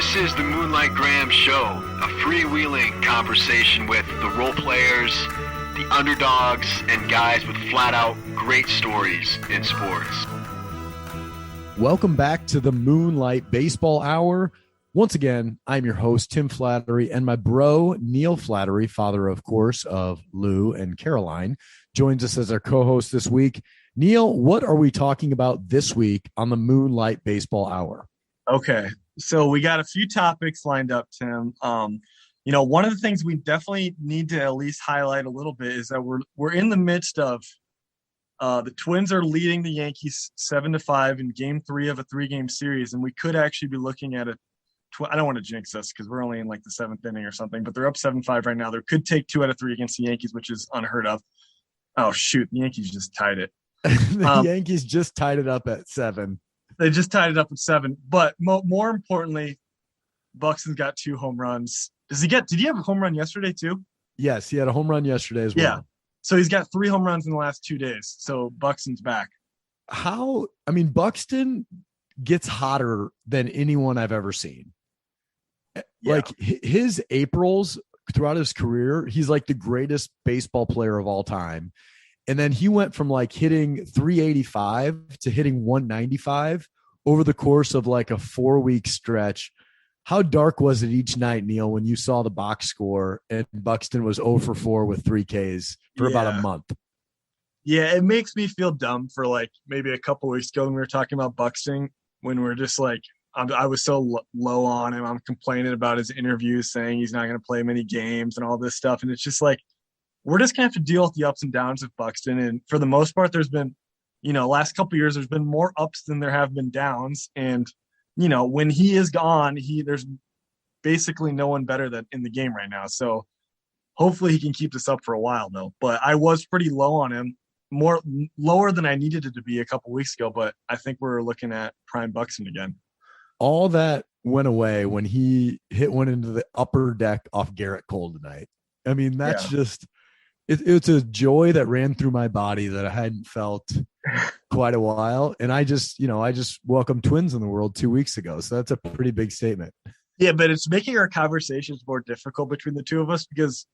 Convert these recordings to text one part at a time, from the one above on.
This is the Moonlight Graham Show, a freewheeling conversation with the role players, the underdogs, and guys with flat-out great stories in sports. Welcome back to the Moonlight Baseball Hour. Once again, I'm your host, Tim Flattery, and my bro, Neil Flattery, father, of course, of Lou and Caroline, joins us as our co-host this week. Neil, what are we talking about this week on the Moonlight Baseball Hour? Okay, so we got a few topics lined up, Tim. One of the things we definitely need to at least highlight a little bit is that we're in the midst of the Twins are leading the Yankees 7-5 in Game 3 of a 3-game series, and we could actually be looking at I don't want to jinx us because we're only in like the 7th inning or something, but they're up 7-5 right now. They could take 2 out of 3 against the Yankees, which is unheard of. Oh shoot, the Yankees just tied it. The Yankees just tied it up at 7. They just tied it up at 7. But more importantly, Buxton's got 2 home runs. Did he have a home run yesterday too? Yes, he had a home run yesterday as well. Yeah. So he's got 3 home runs in the last 2 days. So Buxton's back. Buxton gets hotter than anyone I've ever seen. Yeah. Like his Aprils throughout his career, he's like the greatest baseball player of all time. And then he went from like hitting 385 to hitting 195 over the course of like a 4-week stretch. How dark was it each night, Neil, when you saw the box score and Buxton was 0 for 4 with 3 Ks for about a month? Yeah, it makes me feel dumb for like maybe a couple weeks ago when we were talking about Buxton, when we're just like, I was so low on him. I'm complaining about his interviews saying he's not going to play many games and all this stuff. And it's just like, we're just going to have to deal with the ups and downs of Buxton. And for the most part, there's been, last couple of years, there's been more ups than there have been downs. And, when he is gone, there's basically no one better than in the game right now. So hopefully he can keep this up for a while though. But I was pretty low on him, lower than I needed it to be a couple of weeks ago. But I think we're looking at prime Buxton again. All that went away when he hit one into the upper deck off Garrett Cole tonight. I mean, that's just it's a joy that ran through my body that I hadn't felt quite a while. And I just welcomed twins in the world 2 weeks ago. So that's a pretty big statement. Yeah, but it's making our conversations more difficult between the two of us because,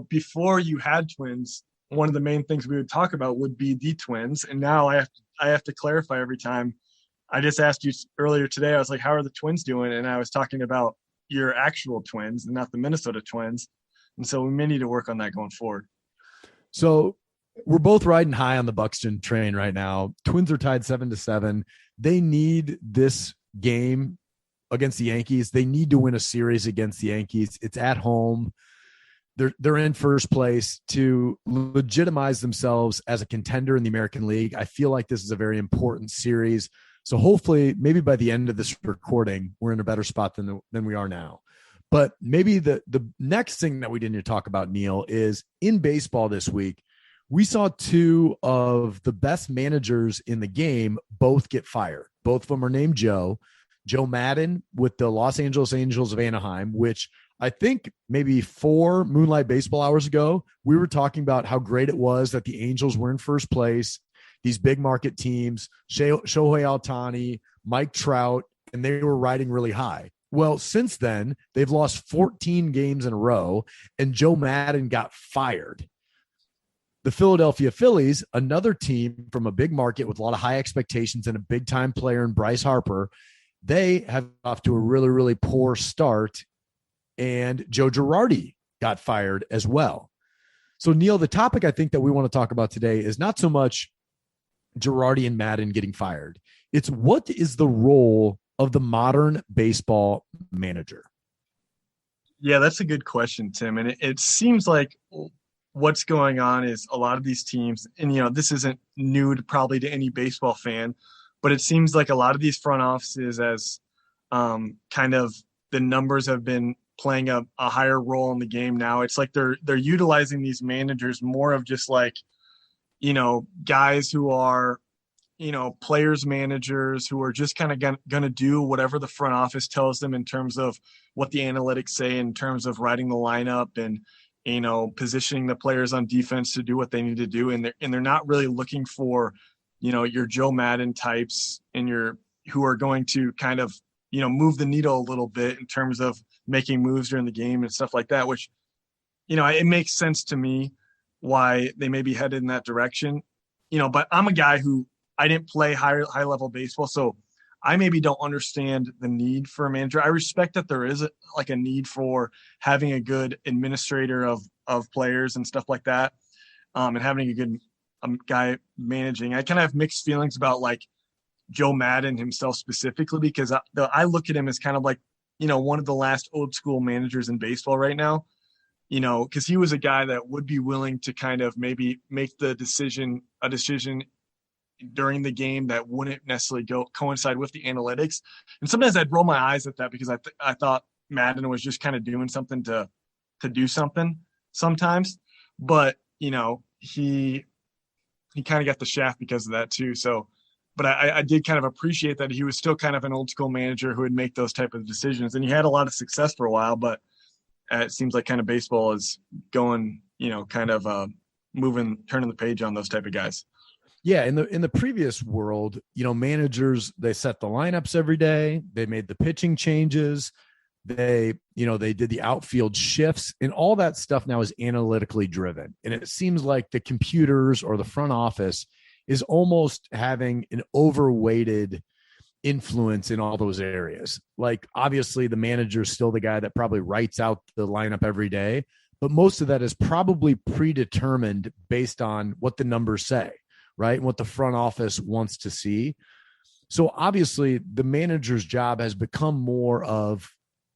before you had twins, one of the main things we would talk about would be the twins. And now I have to clarify every time. I just asked you earlier today, I was like, how are the Twins doing? And I was talking about your actual Twins and not the Minnesota Twins. And so we may need to work on that going forward. So we're both riding high on the Buxton train right now. Twins are tied 7-7. They need this game against the Yankees. They need to win a series against the Yankees. It's at home. They're in first place to legitimize themselves as a contender in the American League. I feel like this is a very important series. So hopefully, maybe by the end of this recording, we're in a better spot than we are now. But maybe the next thing that we didn't talk about, Neil, is in baseball this week, we saw 2 of the best managers in the game both get fired. Both of them are named Joe. Joe Maddon with the Los Angeles Angels of Anaheim, which I think maybe 4 Moonlight Baseball Hours ago, we were talking about how great it was that the Angels were in first place. These big market teams, Shohei Ohtani, Mike Trout, and they were riding really high. Well, since then, they've lost 14 games in a row, and Joe Maddon got fired. The Philadelphia Phillies, another team from a big market with a lot of high expectations and a big-time player in Bryce Harper, they have off to a really, really poor start, and Joe Girardi got fired as well. So, Neil, the topic I think that we want to talk about today is not so much Girardi and Maddon getting fired. It's what is the role of the modern baseball manager? Yeah, that's a good question, Tim. And it seems like what's going on is a lot of these teams, and this isn't new probably to any baseball fan, but it seems like a lot of these front offices, as kind of the numbers have been playing a higher role in the game now. It's like they're utilizing these managers more of just like, guys who are, players managers who are just kind of going to do whatever the front office tells them in terms of what the analytics say, in terms of writing the lineup and, positioning the players on defense to do what they need to do. And they're not really looking for, your Joe Maddon types and who are going to kind of move the needle a little bit in terms of making moves during the game and stuff like that, which, it makes sense to me why they may be headed in that direction, but I'm a guy who I didn't play high level baseball. So I maybe don't understand the need for a manager. I respect that there is a need for having a good administrator of players and stuff like that. And having a good guy managing. I kind of have mixed feelings about like Joe Madden himself specifically, because I look at him as kind of like, one of the last old school managers in baseball right now, because he was a guy that would be willing to kind of maybe make a decision during the game that wouldn't necessarily coincide with the analytics. And sometimes I'd roll my eyes at that because I thought Madden was just kind of doing something to do something sometimes. But, he kind of got the shaft because of that too. So, but I did kind of appreciate that he was still kind of an old school manager who would make those type of decisions. And he had a lot of success for a while, but it seems like kind of baseball is going, kind of turning the page on those type of guys. Yeah, in the previous world, managers, they set the lineups every day. They made the pitching changes. They did the outfield shifts, and all that stuff now is analytically driven. And it seems like the computers or the front office is almost having an overweighted influence in all those areas. Like, obviously the manager is still the guy that probably writes out the lineup every day, but most of that is probably predetermined based on what the numbers say, right? And what the front office wants to see. So obviously the manager's job has become more of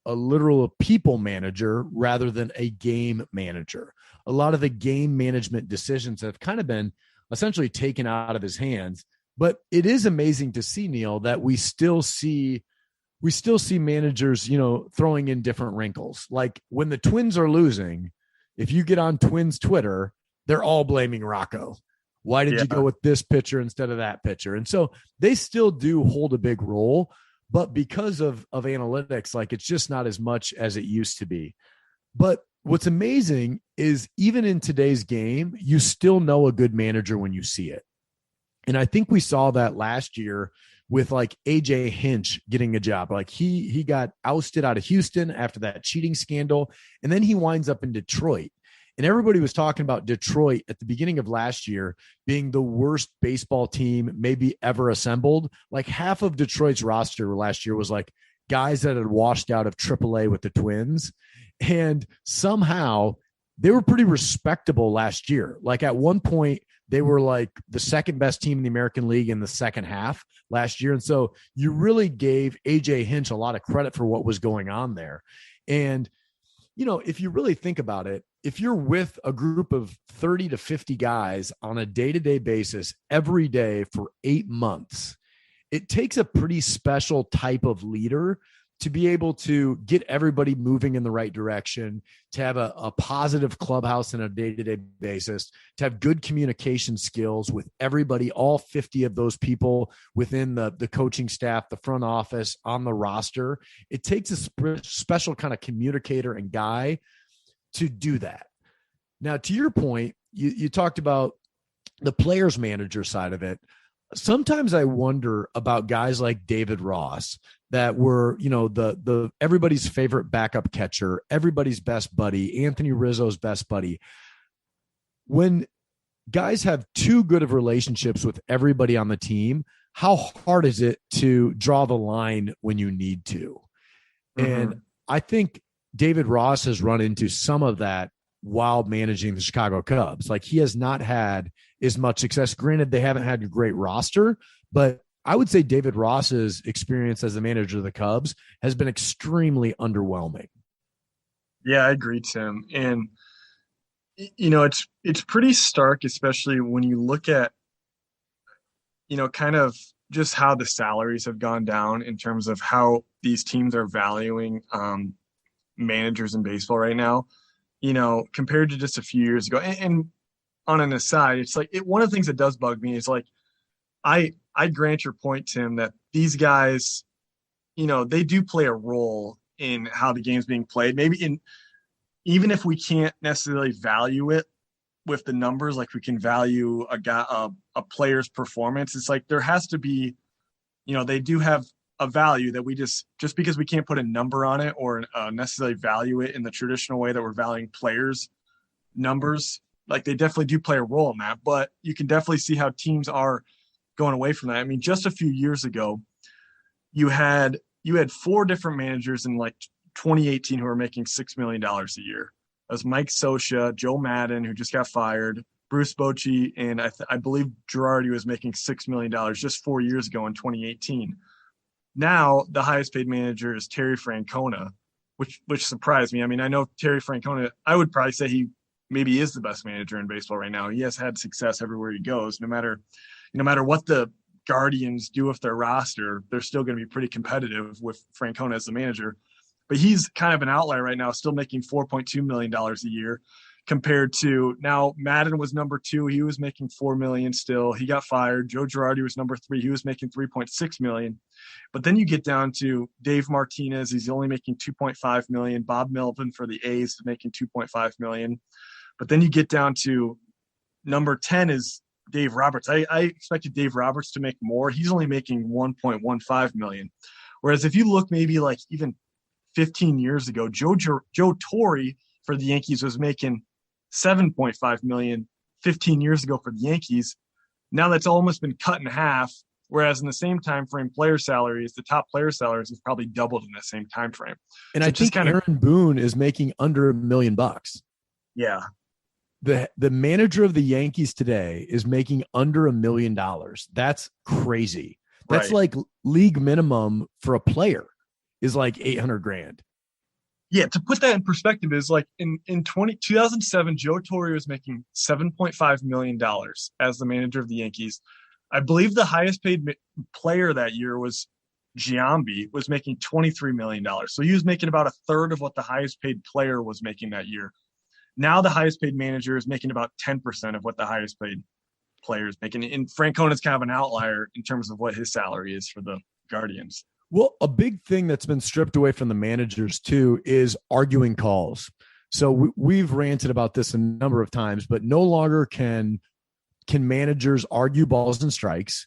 a literal people manager rather than a game manager. A lot of the game management decisions have kind of been essentially taken out of his hands. But it is amazing to see, Neil, that we still see managers, throwing in different wrinkles. Like when the Twins are losing, if you get on Twins Twitter, they're all blaming Rocco. Why did you go with this pitcher instead of that pitcher? And so they still do hold a big role, but because of analytics, like it's just not as much as it used to be. But what's amazing is even in today's game, you still know a good manager when you see it. And I think we saw that last year with like AJ Hinch getting a job. Like he got ousted out of Houston after that cheating scandal. And then he winds up in Detroit. And everybody was talking about Detroit at the beginning of last year being the worst baseball team maybe ever assembled. Like half of Detroit's roster last year was like guys that had washed out of AAA with the Twins. And somehow they were pretty respectable last year. Like at one point, they were like the second best team in the American League in the second half last year. And so you really gave AJ Hinch a lot of credit for what was going on there. And, if you really think about it, if you're with a group of 30 to 50 guys on a day-to-day basis every day for 8 months, it takes a pretty special type of leader to be able to get everybody moving in the right direction, to have a positive clubhouse on a day-to-day basis, to have good communication skills with everybody, all 50 of those people within the coaching staff, the front office, on the roster. It takes a special kind of communicator and guy to do that. Now, to your point, you talked about the players manager side of it. Sometimes I wonder about guys like David Ross that were, the everybody's favorite backup catcher, everybody's best buddy, Anthony Rizzo's best buddy. When guys have too good of relationships with everybody on the team, how hard is it to draw the line when you need to? Mm-hmm. And I think David Ross has run into some of that while managing the Chicago Cubs. Like he has not had as much success. Granted, they haven't had a great roster, but I would say David Ross's experience as the manager of the Cubs has been extremely underwhelming. Yeah, I agree, Tim. And, it's pretty stark, especially when you look at, kind of just how the salaries have gone down in terms of how these teams are valuing managers in baseball right now, compared to just a few years ago. And on an aside, it's like one of the things that does bug me is like, I grant your point, Tim, that these guys, they do play a role in how the game's being played. Maybe even if we can't necessarily value it with the numbers, like we can value a player's performance. It's like there has to be, they do have a value that we just because we can't put a number on it or necessarily value it in the traditional way that we're valuing players' numbers. Like they definitely do play a role in that, but you can definitely see how teams are going away from that. I mean, just a few years ago, you had 4 different managers in like 2018 who were making $6 million a year. That was Mike Scioscia, Joe Madden, who just got fired, Bruce Bochy, and I believe Girardi was making $6 million just 4 years ago in 2018. Now the highest paid manager is Terry Francona, which surprised me. I mean, I know Terry Francona, I would probably say he maybe is the best manager in baseball right now. He has had success everywhere he goes. No matter what the Guardians do with their roster, they're still going to be pretty competitive with Francona as the manager. But he's kind of an outlier right now, still making $4.2 million a year compared to now Madden was number 2. He was making $4 million still. He got fired. Joe Girardi was number 3. He was making $3.6 million. But then you get down to Dave Martinez. He's only making $2.5 million. Bob Melvin for the A's making $2.5 million. But then you get down to number 10 is Dave Roberts. I expected Dave Roberts to make more. He's only making $1.15 million. Whereas if you look maybe like even 15 years ago, Joe Torre for the Yankees was making $7.5 million 15 years ago for the Yankees. Now that's almost been cut in half. Whereas in the same time frame, the top player salaries have probably doubled in the same time frame. And so I think Aaron Boone is making under $1 million. Yeah. The manager of the Yankees today is making under $1 million. That's crazy. That's like league minimum for a player is like $800,000. Yeah, to put that in perspective is like in 2007, Joe Torre was making $7.5 million as the manager of the Yankees. I believe the highest paid player that year was Giambi, was making $23 million. So he was making about a third of what the highest paid player was making that year. Now the highest paid manager is making about 10% of what the highest paid player is making. And Francona is kind of an outlier in terms of what his salary is for the Guardians. Well, a big thing that's been stripped away from the managers too is arguing calls. So we've ranted about this a number of times, but no longer can managers argue balls and strikes.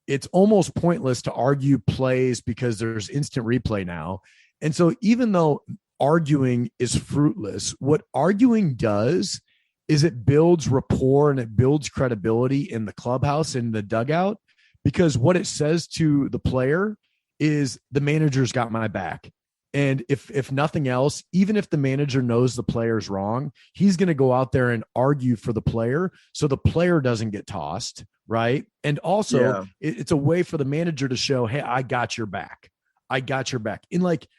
It's almost pointless to argue plays because there's instant replay now. And so even though arguing is fruitless, what arguing does is it builds rapport and it builds credibility in the clubhouse and the dugout, because what it says to the player is the manager's got my back. And if nothing else, even if the manager knows the player's wrong, he's going to go out there and argue for the player so the player doesn't get tossed, right? And also it's a way for the manager to show, hey, I got your back. I got your back. In like,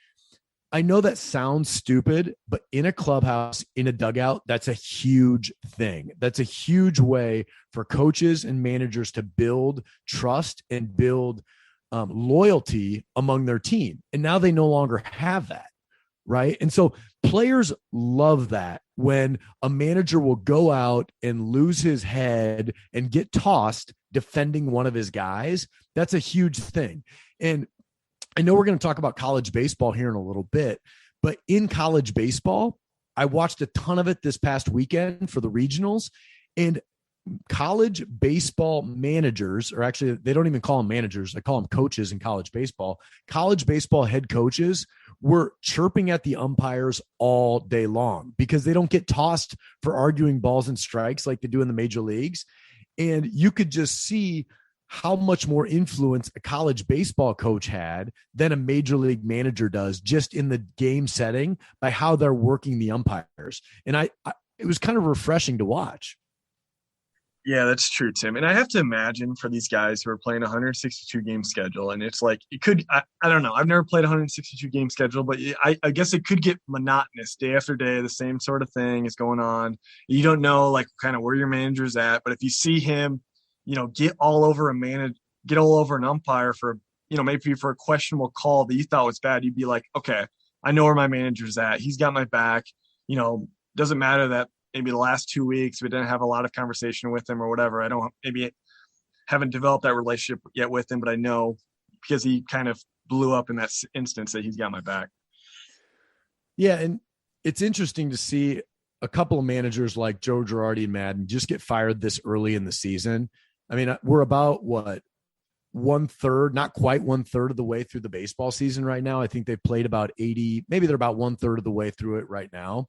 I know that sounds stupid, but in a clubhouse, in a dugout, that's a huge thing. That's a huge way for coaches and managers to build trust and build loyalty among their team. And now they no longer have that, right? And so players love that when a manager will go out and lose his head and get tossed defending one of his guys. That's a huge thing. And I know we're going to talk about college baseball here in a little bit, but in college baseball, I watched a ton of it this past weekend for the regionals, and college baseball managers, or actually they don't even call them managers, they call them coaches in college baseball. College baseball head coaches were chirping at the umpires all day long because they don't get tossed for arguing balls and strikes like they do in the major leagues. And you could just see how much more influence a college baseball coach had than a major league manager does just in the game setting by how they're working the umpires. And it was kind of refreshing to watch. Yeah, that's true, Tim. And I have to imagine for these guys who are playing a 162 game schedule, and it's like, it could, I don't know. I've never played a 162 game schedule, but I guess it could get monotonous day after day. The same sort of thing is going on. You don't know like kind of where your manager's at, but if you see him, get all over an umpire for, maybe for a questionable call that you thought was bad, you'd be like, okay, I know where my manager's at. He's got my back. Doesn't matter that maybe the last 2 weeks we didn't have a lot of conversation with him or whatever. I haven't developed that relationship yet with him, but I know because he kind of blew up in that instance that he's got my back. Yeah. And it's interesting to see a couple of managers like Joe Girardi and Madden just get fired this early in the season. I mean, we're about not quite 1/3 of the way through the baseball season right now. I think they've played about 80, maybe they're about 1/3 of the way through it right now.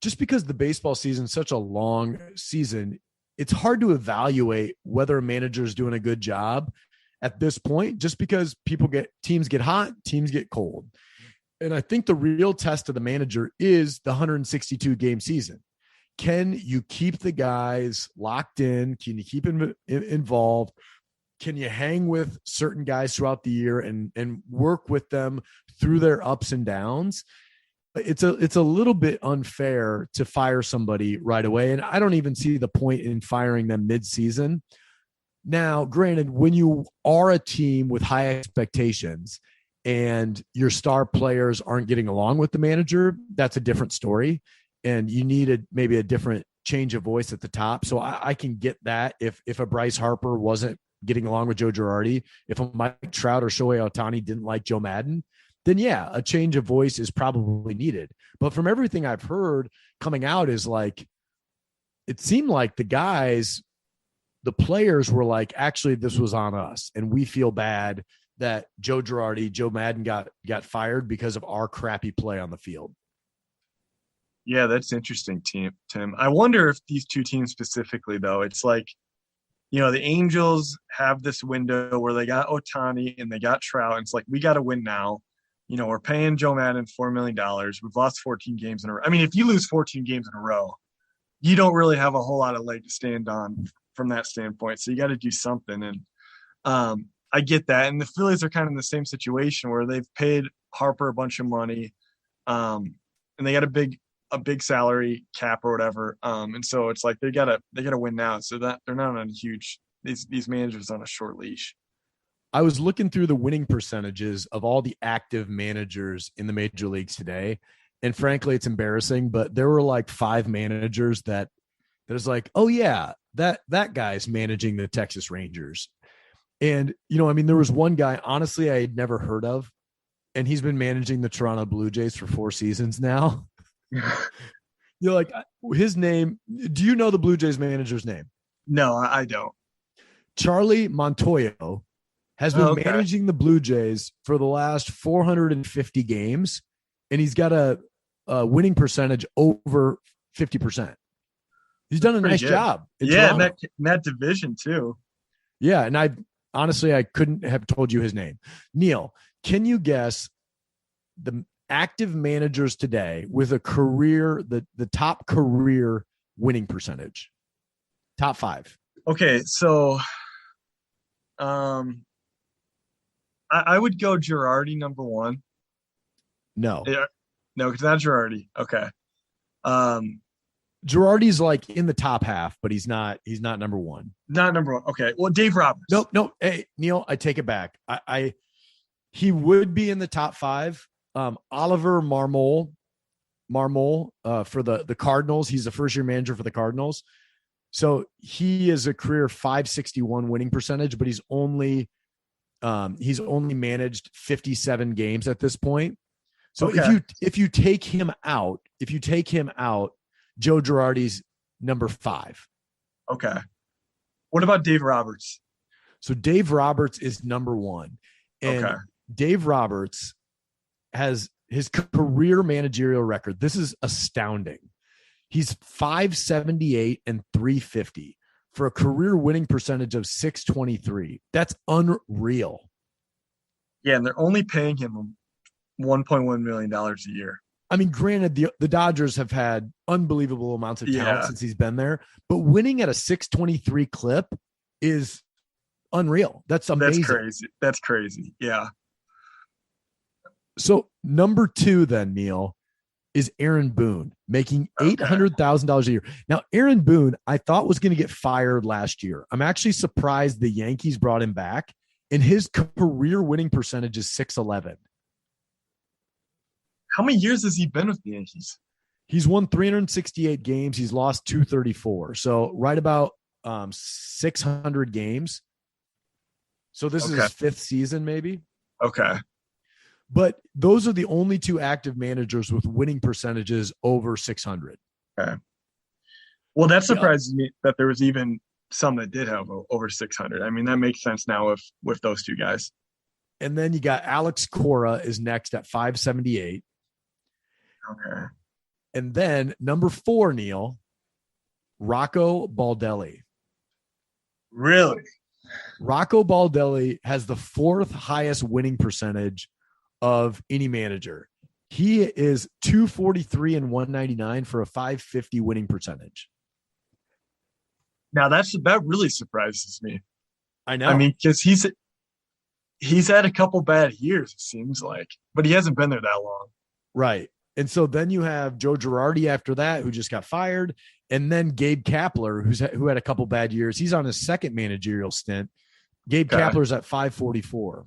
Just because the baseball season is such a long season, it's hard to evaluate whether a manager is doing a good job at this point, just because teams get hot, teams get cold. And I think the real test of the manager is the 162 game season. Can you keep the guys locked in? Can you keep them involved? Can you hang with certain guys throughout the year and work with them through their ups and downs? It's a little bit unfair to fire somebody right away. And I don't even see the point in firing them mid-season. Now, granted, when you are a team with high expectations and your star players aren't getting along with the manager, that's a different story. And you need maybe a different change of voice at the top. So I can get that if a Bryce Harper wasn't getting along with Joe Girardi, if a Mike Trout or Shohei Ohtani didn't like Joe Madden, then yeah, a change of voice is probably needed. But from everything I've heard coming out is like, it seemed like the players were like, actually, this was on us. And we feel bad that Joe Girardi, Joe Madden got fired because of our crappy play on the field. Yeah, that's interesting, Tim. I wonder if these two teams specifically, though, it's like, the Angels have this window where they got Ohtani and they got Trout. And it's like, we got to win now. We're paying Joe Madden $4 million. We've lost 14 games in a row. I mean, if you lose 14 games in a row, you don't really have a whole lot of leg to stand on from that standpoint. So you got to do something. And I get that. And the Phillies are kind of in the same situation where they've paid Harper a bunch of money, and they got a big salary cap or whatever. And so it's like they gotta win now. So that they're not on these managers on a short leash. I was looking through the winning percentages of all the active managers in the major leagues today. And frankly, it's embarrassing, but there were like 5 managers that is like, oh yeah, that guy's managing the Texas Rangers. And, there was one guy, honestly, I had never heard of, and he's been managing the Toronto Blue Jays for 4 seasons now. You're like, his name. Do you know the Blue Jays manager's name? No, I don't. Charlie Montoyo has been managing the Blue Jays for the last 450 games, and he's got a winning percentage over 50%. He's done a nice job. Yeah, in that division too. Yeah, and I couldn't have told you his name. Neil, can you guess the active managers today with a career, the top career winning percentage? Top 5. Okay, so I would go Girardi number 1. No, because not Girardi. Okay. Girardi's like in the top half, but he's not number 1. Not number 1. Okay. Well, Dave Roberts. No. Hey, Neil, I take it back. He would be in the top 5. Oliver Marmol for the Cardinals. He's the first year manager for the Cardinals. So he is a career 561 winning percentage, but he's only managed 57 games at this point. So if you take him out, Joe Girardi's number 5. Okay. What about Dave Roberts? So Dave Roberts is number 1. And Dave Roberts has his career managerial record. This is astounding. He's 578 and 350 for a career winning percentage of 623. That's unreal. Yeah, and they're only paying him $1.1 million a year. I mean, granted, the Dodgers have had unbelievable amounts of talent since he's been there, but winning at a 623 clip is unreal. That's amazing. That's crazy. Yeah. So number 2 then, Neil, is Aaron Boone, making $800,000 a year. Now, Aaron Boone, I thought was going to get fired last year. I'm actually surprised the Yankees brought him back, and his career winning percentage is 611. How many years has he been with the Yankees? He's won 368 games. He's lost 234. So right about 600 games. So this is his 5th season, maybe. Okay. But those are the only 2 active managers with winning percentages over 600. Okay. Well, that surprises me that there was even some that did have over 600. I mean, that makes sense now with those two guys. And then you got Alex Cora is next at 578. Okay. And then number 4, Neil, Rocco Baldelli. Really? Rocco Baldelli has the 4th highest winning percentage of any manager. He is 243 and 199 for a 550 winning percentage. Now that really surprises me. I know. I mean, because he's had a couple bad years, it seems like, but he hasn't been there that long. Right. And so then you have Joe Girardi after that, who just got fired. And then Gabe Kapler, who had a couple bad years. He's on his 2nd managerial stint. Gabe Kapler's at 544.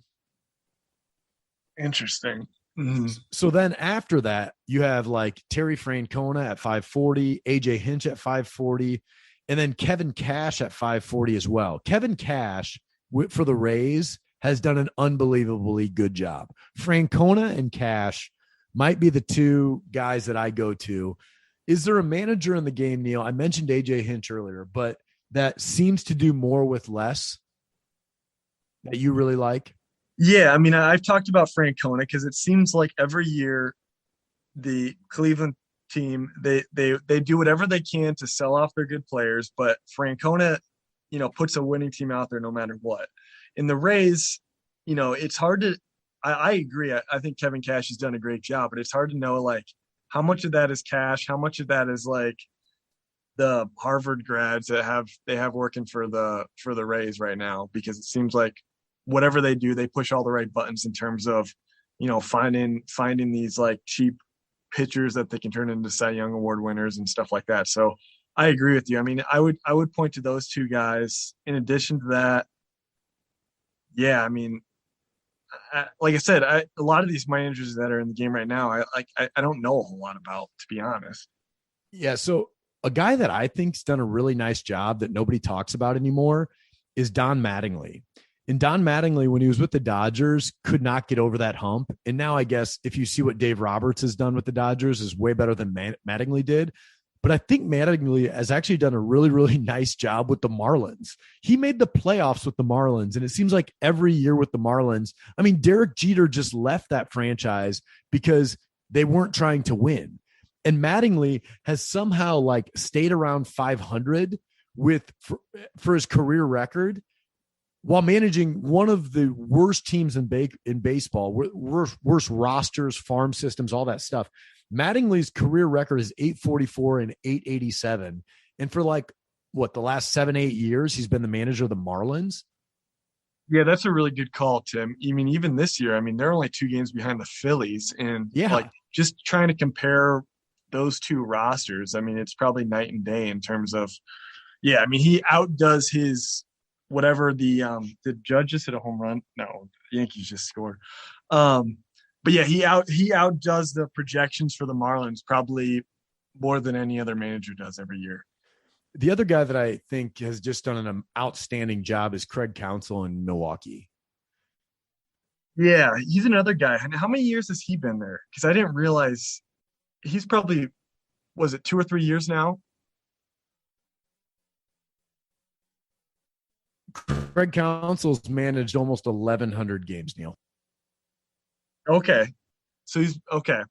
Interesting. Mm-hmm. So then after that, you have like Terry Francona at 540, AJ Hinch at 540, and then Kevin Cash at 540 as well. Kevin Cash for the Rays has done an unbelievably good job. Francona and Cash might be the two guys that I go to. Is there a manager in the game, Neil? I mentioned AJ Hinch earlier, but that seems to do more with less that you really like? Yeah, I mean, I've talked about Francona because it seems like every year the Cleveland team, they do whatever they can to sell off their good players, but Francona, puts a winning team out there no matter what. In the Rays, it's hard to I agree. I think Kevin Cash has done a great job, but it's hard to know like how much of that is Cash, how much of that is like the Harvard grads that they have working for the Rays right now, because it seems like whatever they do, they push all the right buttons in terms of, finding these like cheap pitchers that they can turn into Cy Young Award winners and stuff like that. So I agree with you. I mean, I would point to those two guys. In addition to that, yeah, I mean, like I said, a lot of these managers that are in the game right now, I don't know a whole lot about, to be honest. Yeah. So a guy that I think's done a really nice job that nobody talks about anymore is Don Mattingly. And Don Mattingly, when he was with the Dodgers, could not get over that hump. And now I guess if you see what Dave Roberts has done with the Dodgers is way better than Mattingly did. But I think Mattingly has actually done a really, really nice job with the Marlins. He made the playoffs with the Marlins, and it seems like every year with the Marlins, I mean, Derek Jeter just left that franchise because they weren't trying to win. And Mattingly has somehow like stayed around 500 for his career record while managing one of the worst teams in baseball, worst rosters, farm systems, all that stuff. Mattingly's career record is 844 and 887. And for like, the last 7-8 years, he's been the manager of the Marlins. Yeah, that's a really good call, Tim. I mean, even this year, I mean, they're only 2 games behind the Phillies. And like just trying to compare those two rosters, I mean, it's probably night and day in terms of, I mean, he outdoes his whatever the Judge just hit a home run. No, the Yankees just scored. But yeah, he outdoes the projections for the Marlins probably more than any other manager does every year. The other guy that I think has just done an outstanding job is Craig Counsell in Milwaukee. Yeah, he's another guy. How many years has he been there? Because I didn't realize he's probably, was it 2 or 3 years now? Craig Counsell's managed almost 1,100 games, Neil. Okay. So he's okay.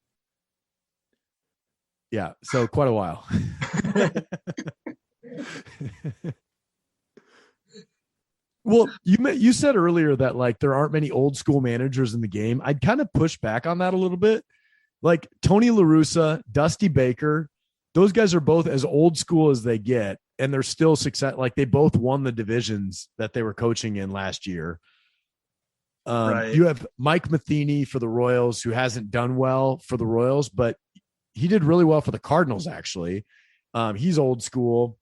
Yeah. So quite a while. Well, you said earlier that like there aren't many old school managers in the game. I'd kind of push back on that a little bit. Like Tony La Russa, Dusty Baker, those guys are both as old school as they get, and they're still success. Like they both won the divisions that they were coaching in last year. Right. You have Mike Matheny for the Royals, who hasn't done well for the Royals, but he did really well for the Cardinals. Actually, he's old school.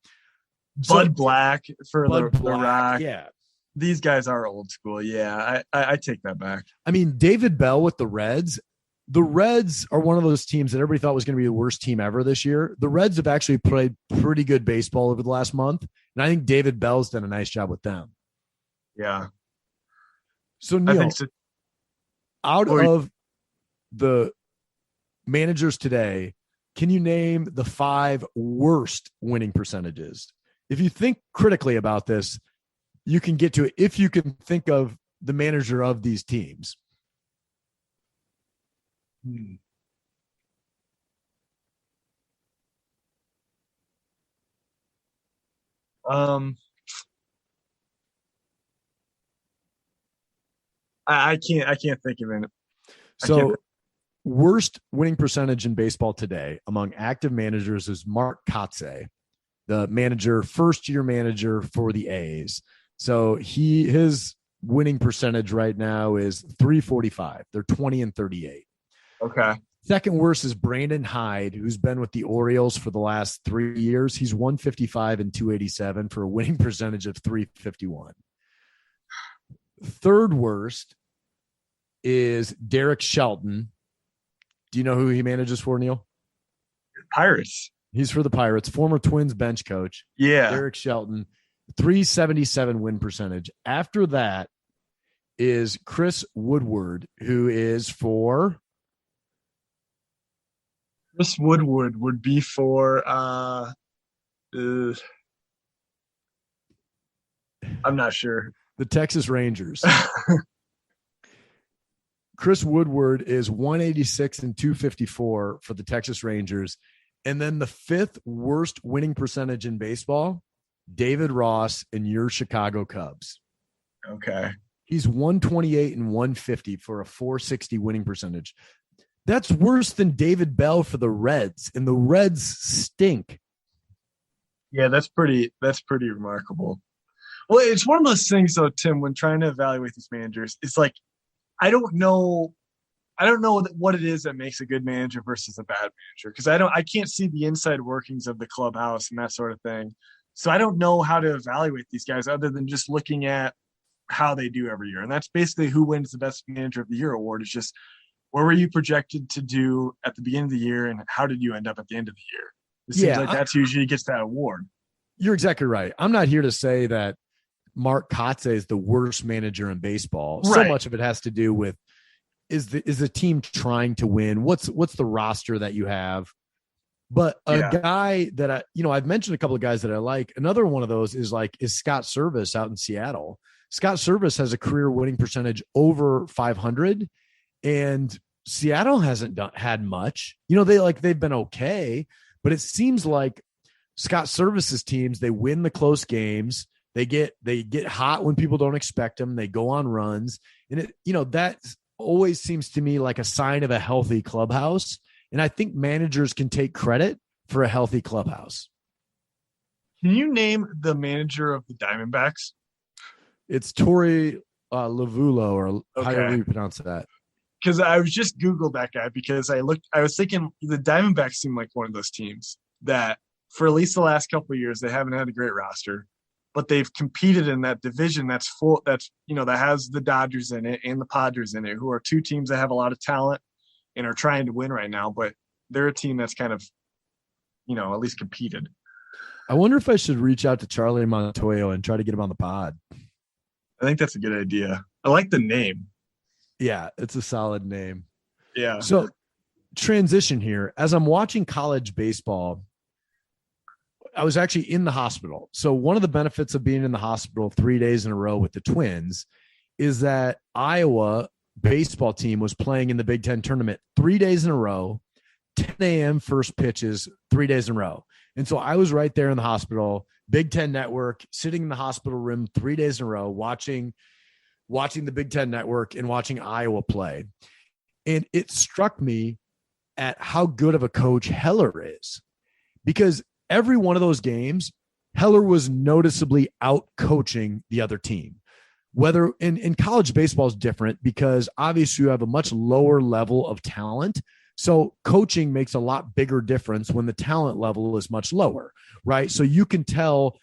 Bud Black for the Rock. Yeah. These guys are old school. Yeah, I take that back. I mean, David Bell with the Reds. The Reds are one of those teams that everybody thought was going to be the worst team ever this year. The Reds have actually played pretty good baseball over the last month, and I think David Bell's done a nice job with them. Yeah. So, Neil, out of the managers today, can you name the 5 worst winning percentages? if you think critically about this, you can get to it if you can think of the manager of these teams. I can't think of it. So worst winning percentage in baseball today among active managers is Mark Kotze, the manager, first-year manager for the A's. So his winning percentage right now is .345. They're 20-38. Okay. Second worst is Brandon Hyde, who's been with the Orioles for the last 3 years. He's 155 and 287 for a winning percentage of .351. Third worst is Derek Shelton. Do you know who he manages for, Neil? Pirates. He's for the Pirates, former Twins bench coach. Yeah. Derek Shelton, 377 win percentage. After that is Chris Woodward, who is for... Chris Woodward would be for I'm not sure. The Texas Rangers. Chris Woodward is 186 and 254 for the Texas Rangers. And then the fifth worst winning percentage in baseball, David Ross and your Chicago Cubs. Okay. He's 128 and 150 for a .460 winning percentage. That's worse than David Bell for the Reds, and the Reds stink. Yeah, that's pretty remarkable. Well, it's one of those things though, Tim, when trying to evaluate these managers, it's like I don't know what it is that makes a good manager versus a bad manager, because I can't see the inside workings of the clubhouse and that sort of thing. So I don't know how to evaluate these guys other than just looking at how they do every year. And that's basically who wins the best manager of the year award. Is just what were you projected to do at the beginning of the year and how did you end up at the end of the year? It seems like that's usually gets that award. You're exactly right. I'm not here to say that Mark Kotze is the worst manager in baseball. Right. So much of it has to do with is the team trying to win? What's the roster that you have? But a guy that I've mentioned a couple of guys that I like. Another one of those is Scott Service out in Seattle. Scott Service has a career winning percentage over 500, and Seattle hasn't had much. They've been okay, but it seems like Scott Service's teams, they win the close games. They get hot when people don't expect them. They go on runs, and that always seems to me like a sign of a healthy clubhouse. And I think managers can take credit for a healthy clubhouse. Can you name the manager of the Diamondbacks? It's Torey Lavulo, or however you pronounce that. Because I was just Googled that guy because I was thinking the Diamondbacks seem like one of those teams that for at least the last couple of years, they haven't had a great roster, but they've competed in that division that has the Dodgers in it and the Padres in it, who are two teams that have a lot of talent and are trying to win right now, but they're a team that's kind of, at least competed. I wonder if I should reach out to Charlie Montoyo and try to get him on the pod. I think that's a good idea. I like the name. Yeah, it's a solid name. Yeah. So transition here. As I'm watching college baseball, I was actually in the hospital. So one of the benefits of being in the hospital 3 days in a row with the Twins is that Iowa baseball team was playing in the Big Ten tournament 3 days in a row, 10 a.m. first pitches, 3 days in a row. And so I was right there in the hospital, Big Ten Network, sitting in the hospital room 3 days in a row, watching the Big Ten Network and watching Iowa play. And it struck me at how good of a coach Heller is, because every one of those games, Heller was noticeably out coaching the other team. Whether in college baseball is different because obviously you have a much lower level of talent. So coaching makes a lot bigger difference when the talent level is much lower, right? So you can tell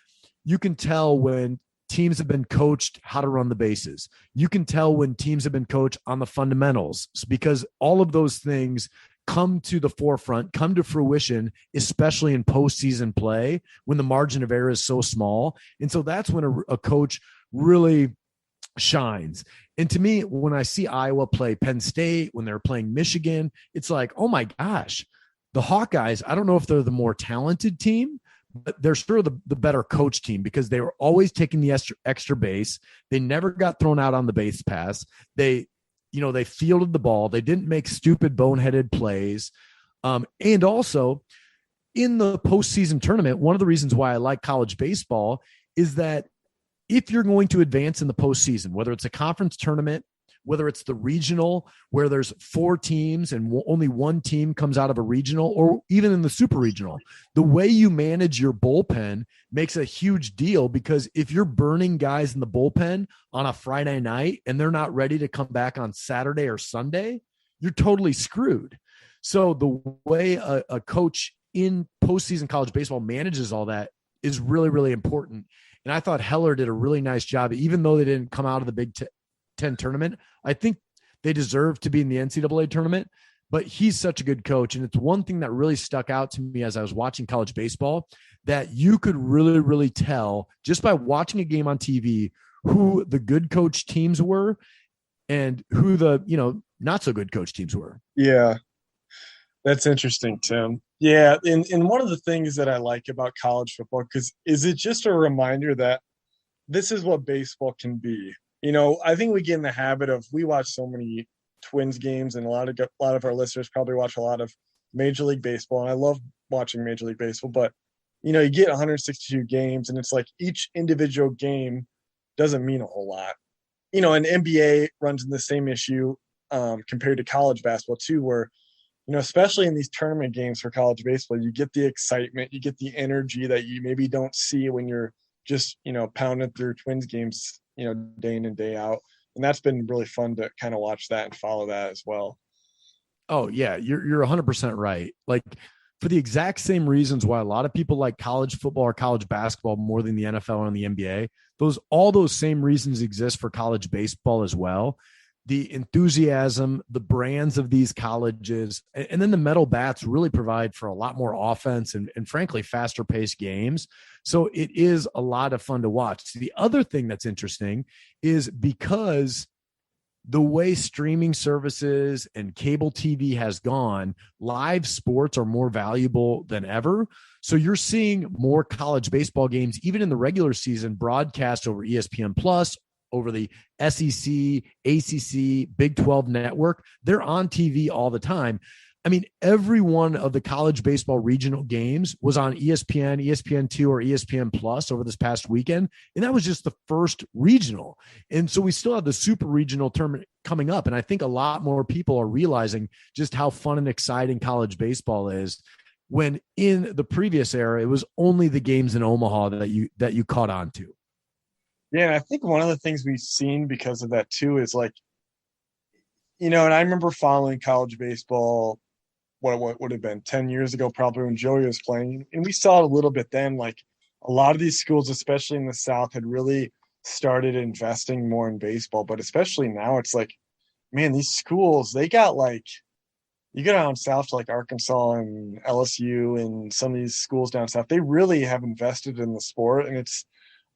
when teams have been coached how to run the bases. You can tell when teams have been coached on the fundamentals, because all of those things come to the forefront, come to fruition, especially in postseason play when the margin of error is so small. And so that's when a coach really shines. And to me, when I see Iowa play Penn State, when they're playing Michigan, it's like, oh my gosh, the Hawkeyes, I don't know if they're the more talented team, but they're sure the better coach team because they were always taking the extra base. They never got thrown out on the base pass. They fielded the ball. They didn't make stupid boneheaded plays. And also in the postseason tournament, one of the reasons why I like college baseball is that if you're going to advance in the postseason, whether it's a conference tournament, whether it's the regional where there's 4 teams and only one team comes out of a regional, or even in the super regional, the way you manage your bullpen makes a huge deal, because if you're burning guys in the bullpen on a Friday night and they're not ready to come back on Saturday or Sunday, you're totally screwed. So the way a coach in postseason college baseball manages all that is really, really important. And I thought Heller did a really nice job, even though they didn't come out of the Big Ten tournament. I think they deserve to be in the NCAA tournament, but he's such a good coach. And it's one thing that really stuck out to me as I was watching college baseball, that you could really, really tell just by watching a game on TV who the good coach teams were and who the, not so good coach teams were. Yeah, that's interesting, Tim. Yeah, and one of the things that I like about college football, because is it just a reminder that this is what baseball can be. I think we get in the habit of, we watch so many Twins games, and a lot of our listeners probably watch a lot of Major League Baseball, and I love watching Major League Baseball, but you get 162 games, and it's like each individual game doesn't mean a whole lot. And NBA runs in the same issue compared to college basketball too, where especially in these tournament games for college baseball, you get the excitement, you get the energy that you maybe don't see when you're just pounding through Twins games day in and day out. And that's been really fun to kind of watch that and follow that as well. Oh yeah, you're 100% right. Like, for the exact same reasons why a lot of people like college football or college basketball more than the NFL and the NBA, all those same reasons exist for college baseball as well. The enthusiasm, the brands of these colleges, and then the metal bats really provide for a lot more offense and frankly, faster paced games. So it is a lot of fun to watch. The other thing that's interesting is, because the way streaming services and cable TV has gone, live sports are more valuable than ever. So you're seeing more college baseball games, even in the regular season, broadcast over ESPN Plus, over the SEC, ACC, Big 12 network. They're on TV all the time. I mean, every one of the college baseball regional games was on ESPN, ESPN2, or ESPN Plus over this past weekend. And that was just the first regional. And so we still have the super regional tournament coming up. And I think a lot more people are realizing just how fun and exciting college baseball is, when in the previous era, it was only the games in Omaha that you caught on to. Yeah, and I think one of the things we've seen because of that too is like, and I remember following college baseball, what would have been 10 years ago, probably, when Joey was playing. And we saw it a little bit then, like a lot of these schools, especially in the South, had really started investing more in baseball. But especially now, it's like, man, these schools, they got like, you go down south to like Arkansas and LSU and some of these schools down south, they really have invested in the sport. And it's,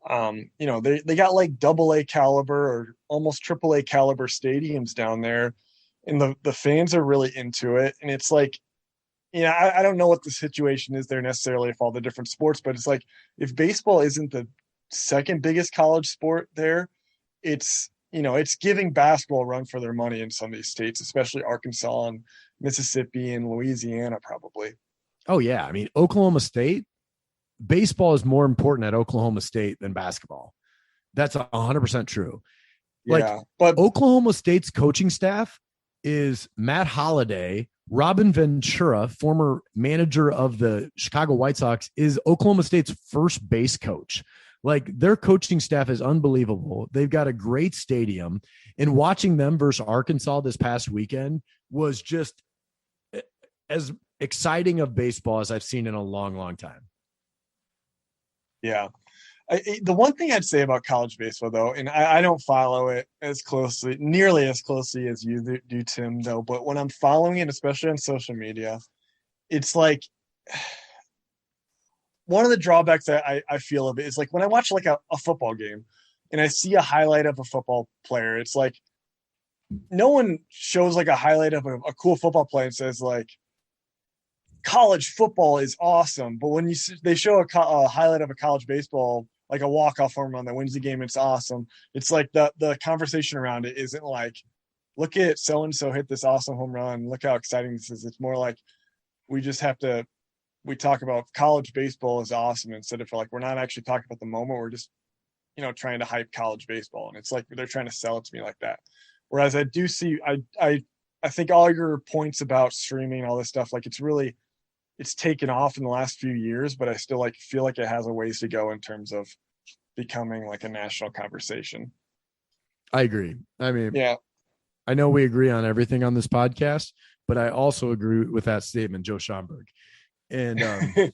they got like AA caliber or almost AAA caliber stadiums down there, and the fans are really into it. And it's like, I don't know what the situation is there necessarily if all the different sports, but it's like, if baseball isn't the second biggest college sport there, it's giving basketball a run for their money in some of these states, especially Arkansas and Mississippi and Louisiana, probably. Oh yeah. I mean, Oklahoma State, baseball is more important at Oklahoma State than basketball. That's 100% true. Yeah, but Oklahoma State's coaching staff is Matt Holliday, Robin Ventura, former manager of the Chicago White Sox, is Oklahoma State's first base coach. Like, their coaching staff is unbelievable. They've got a great stadium, and watching them versus Arkansas this past weekend was just as exciting of baseball as I've seen in a long, long time. Yeah. The one thing I'd say about college baseball, though, and I don't follow it nearly as closely as you do, Tim, though, but when I'm following it, especially on social media, it's like, one of the drawbacks that I feel of it is, like, when I watch like a football game and I see a highlight of a football player, it's like, no one shows like a highlight of a cool football player and says like, college football is awesome, but when they show a highlight of a college baseball, like a walk-off home run that wins the game, it's awesome. It's like the conversation around it isn't like, look at so-and-so hit this awesome home run, look how exciting this is. It's more like we talk about college baseball is awesome instead of like, we're not actually talking about the moment. We're just, trying to hype college baseball. And it's like, they're trying to sell it to me like that. Whereas I do see, I think all your points about streaming and all this stuff, like it's taken off in the last few years, but I still feel like it has a ways to go in terms of becoming like a national conversation. I agree. I mean, yeah, I know we agree on everything on this podcast, but I also agree with that statement, Joe Schomburg. And, okay.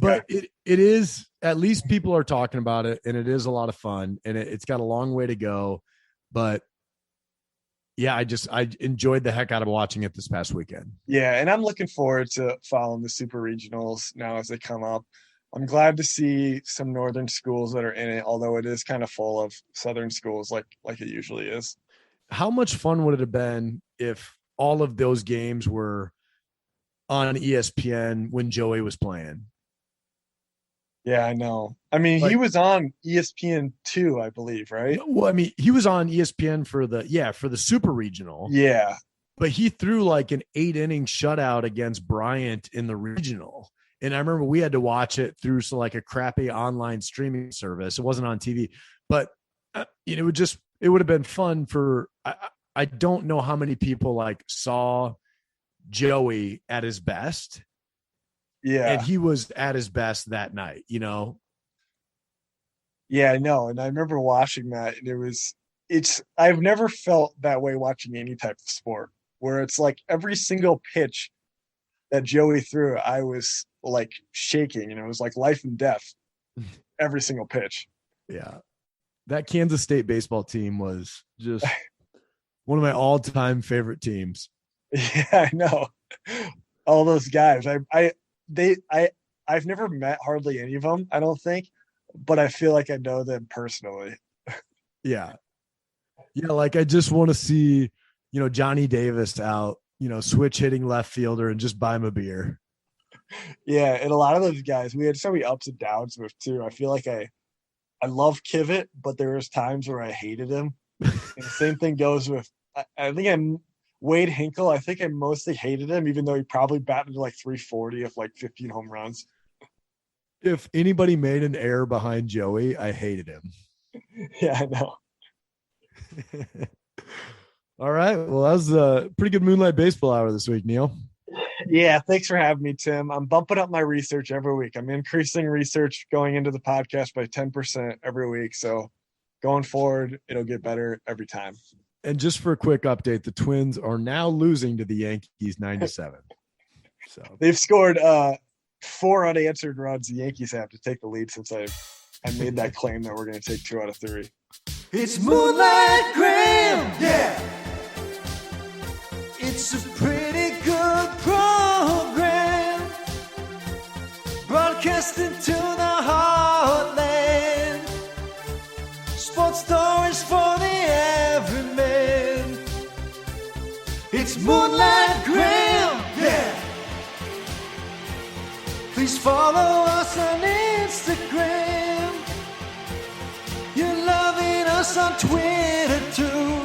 But it is, at least people are talking about it, and it is a lot of fun, and it's got a long way to go. But yeah, I enjoyed the heck out of watching it this past weekend. Yeah, and I'm looking forward to following the super regionals now as they come up. I'm glad to see some northern schools that are in it, although it is kind of full of southern schools like it usually is. How much fun would it have been if all of those games were on ESPN when Joey was playing? Yeah, I know. I mean, he was on ESPN too, I believe, right? Well, I mean, he was on ESPN for the super regional. Yeah. But he threw like an 8-inning shutout against Bryant in the regional. And I remember we had to watch it through like a crappy online streaming service. It wasn't on TV, but it would have been fun for, I don't know how many people like saw Joey at his best. Yeah. And he was at his best that night, Yeah, I know. And I remember watching that, and I've never felt that way watching any type of sport where it's like every single pitch that Joey threw, I was like shaking, and it was like life and death every single pitch. Yeah. That Kansas State baseball team was just one of my all-time favorite teams. Yeah, I know. All those guys. I've never met hardly any of them, I don't think, but I feel like I know them personally. Yeah. Yeah, like I just want to see, Johnny Davis out, switch hitting left fielder and just buy him a beer. Yeah, and a lot of those guys, we had so many ups and downs with too. I feel like I love Kivett, but there was times where I hated him. And the same thing goes with, I think Wade Hinkle. I think I mostly hated him, even though he probably batted like 340 of like 15 home runs. If anybody made an error behind Joey, I hated him. Yeah, I know. All right. Well, that was a pretty good Moonlight Baseball Hour this week, Neil. Yeah, thanks for having me, Tim. I'm bumping up my research every week. I'm increasing research going into the podcast by 10% every week. So going forward, it'll get better every time. And just for a quick update, the Twins are now losing to the Yankees 9-7. So they've scored 4 unanswered runs. The Yankees have to take the lead since I made that claim that we're going to take 2 out of 3. It's Moonlight Graham, yeah. It's a pretty good program, broadcasting to the heartland. Sports stories for the everyman. It's Moonlight Graham, yeah. Please follow us on Instagram. You're loving us on Twitter too.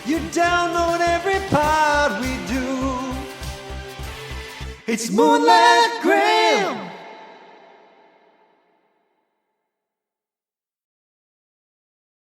You download every pod we do. It's Moonlight Graham.